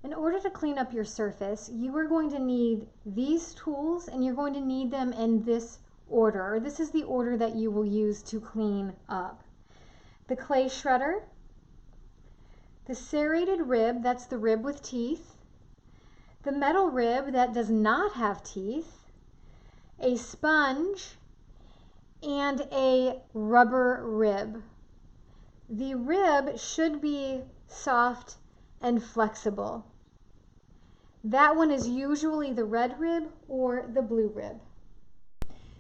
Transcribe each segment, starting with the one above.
In order to clean up your surface, you are going to need these tools, and you're going to need them in this order. This is the order that you will use to clean up. The clay shredder, the serrated rib, that's the rib with teeth, the metal rib that does not have teeth, a sponge, and a rubber rib. The rib should be soft and flexible. That one is usually the red rib or the blue rib.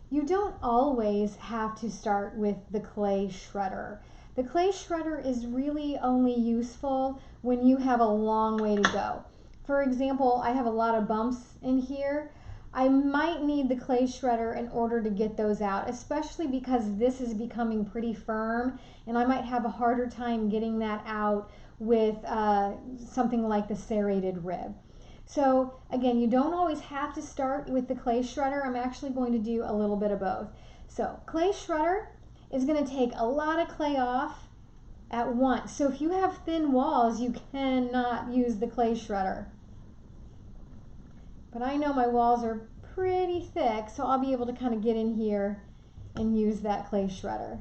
You don't always have to start with the clay shredder. The clay shredder is really only useful when you have a long way to go. For example, I have a lot of bumps in here. I might need the clay shredder in order to get those out, especially because this is becoming pretty firm, and I might have a harder time getting that out with something like the serrated rib. So again, you don't always have to start with the clay shredder. I'm actually going to do a little bit of both. So clay shredder is going to take a lot of clay off at once. So if you have thin walls, you cannot use the clay shredder. But I know my walls are pretty thick, so I'll be able to kind of get in here and use that clay shredder.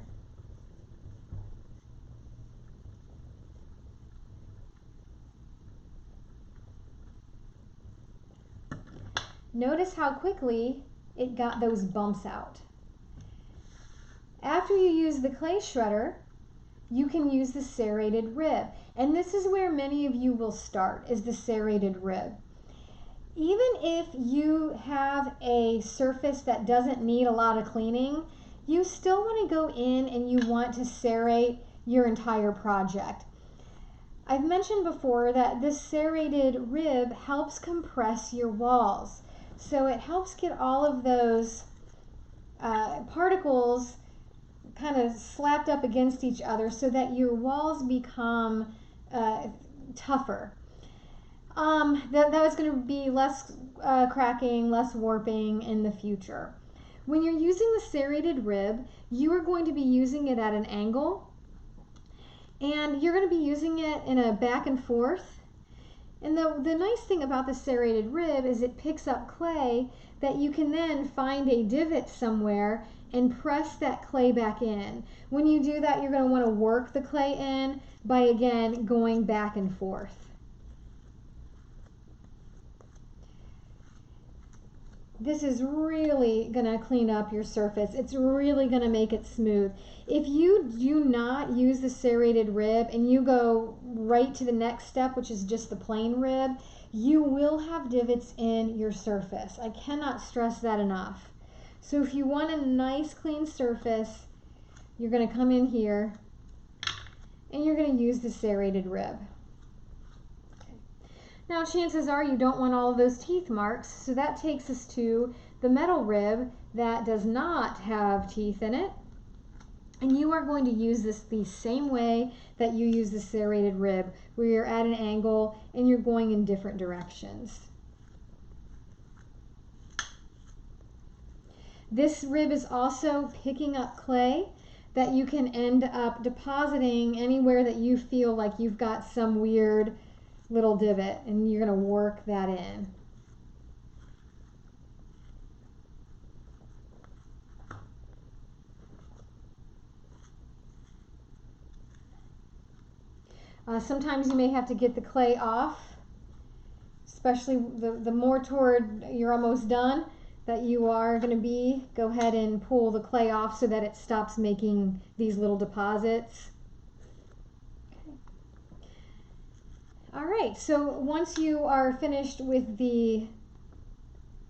Notice how quickly it got those bumps out. After you use the clay shredder, you can use the serrated rib. And this is where many of you will start, is the serrated rib. Even if you have a surface that doesn't need a lot of cleaning, you still want to go in and you want to serrate your entire project. I've mentioned before that this serrated rib helps compress your walls. So it helps get all of those particles kind of slapped up against each other so that your walls become tougher. That is going to be less cracking, less warping in the future. When you're using the serrated rib, you are going to be using it at an angle, and you're going to be using it in a back and forth. And the nice thing about the serrated rib is it picks up clay that you can then find a divot somewhere and press that clay back in. When you do that, you're going to want to work the clay in by, again, going back and forth. This is really going to clean up your surface. It's really going to make it smooth. If you do not use the serrated rib and you go right to the next step, which is just the plain rib, you will have divots in your surface. I cannot stress that enough. So if you want a nice clean surface, you're going to come in here and you're going to use the serrated rib. Now, chances are you don't want all of those teeth marks, so that takes us to the metal rib that does not have teeth in it. And you are going to use this the same way that you use the serrated rib, where you're at an angle and you're going in different directions. This rib is also picking up clay that you can end up depositing anywhere that you feel like you've got some weird little divot, and you're going to work that in. Sometimes you may have to get the clay off, especially the more toward you're almost done that you are going to be. Go ahead and pull the clay off so that it stops making these little deposits. All right, so once you are finished with the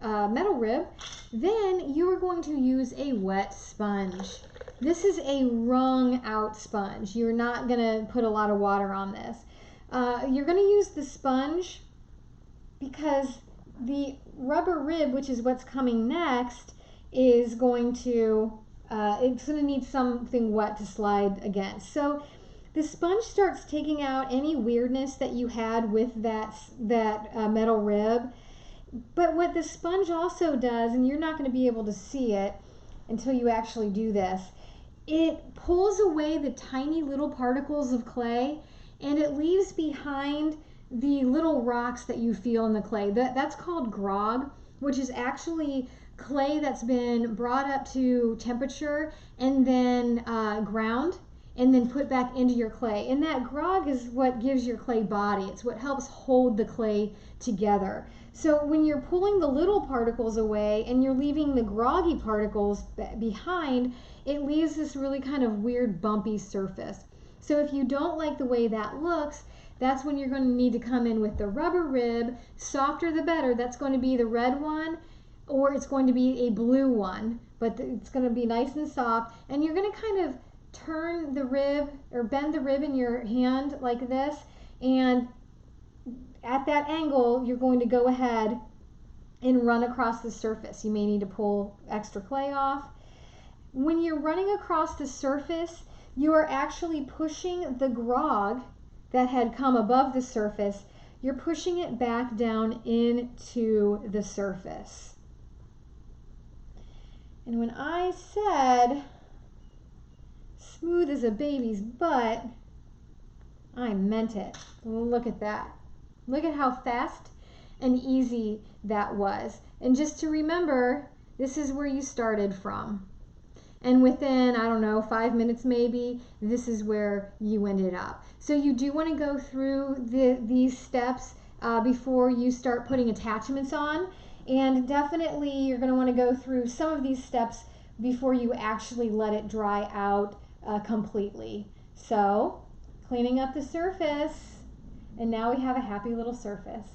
metal rib, then you are going to use a wet sponge. This is a wrung out sponge. You're not going to put a lot of water on this. You're going to use the sponge because the rubber rib, which is what's coming next, is going to, it's going to need something wet to slide against. So the sponge starts taking out any weirdness that you had with that metal rib. But what the sponge also does, and you're not going to be able to see it until you actually do this, it pulls away the tiny little particles of clay, and it leaves behind the little rocks that you feel in the clay. That's called grog, which is actually clay that's been brought up to temperature and then ground and then put back into your clay. And that grog is what gives your clay body. It's what helps hold the clay together. So when you're pulling the little particles away and you're leaving the groggy particles behind, it leaves this really kind of weird bumpy surface. So if you don't like the way that looks, that's when you're going to need to come in with the rubber rib. Softer the better. That's going to be the red one, or it's going to be a blue one, but it's going to be nice and soft. And you're going to kind of turn the rib or bend the rib in your hand like this, and at that angle you're going to go ahead and run across the surface. You may need to pull extra clay off. When you're running across the surface, you are actually pushing the grog that had come above the surface, you're pushing it back down into the surface. And when I said smooth as a baby's butt, I meant it. Look at that. Look at how fast and easy that was. And just to remember, this is where you started from. And within, I don't know, 5 minutes maybe, this is where you ended up. So you do want to go through these steps before you start putting attachments on. And definitely you're going to want to go through some of these steps before you actually let it dry out completely. So cleaning up the surface, and now we have a happy little surface.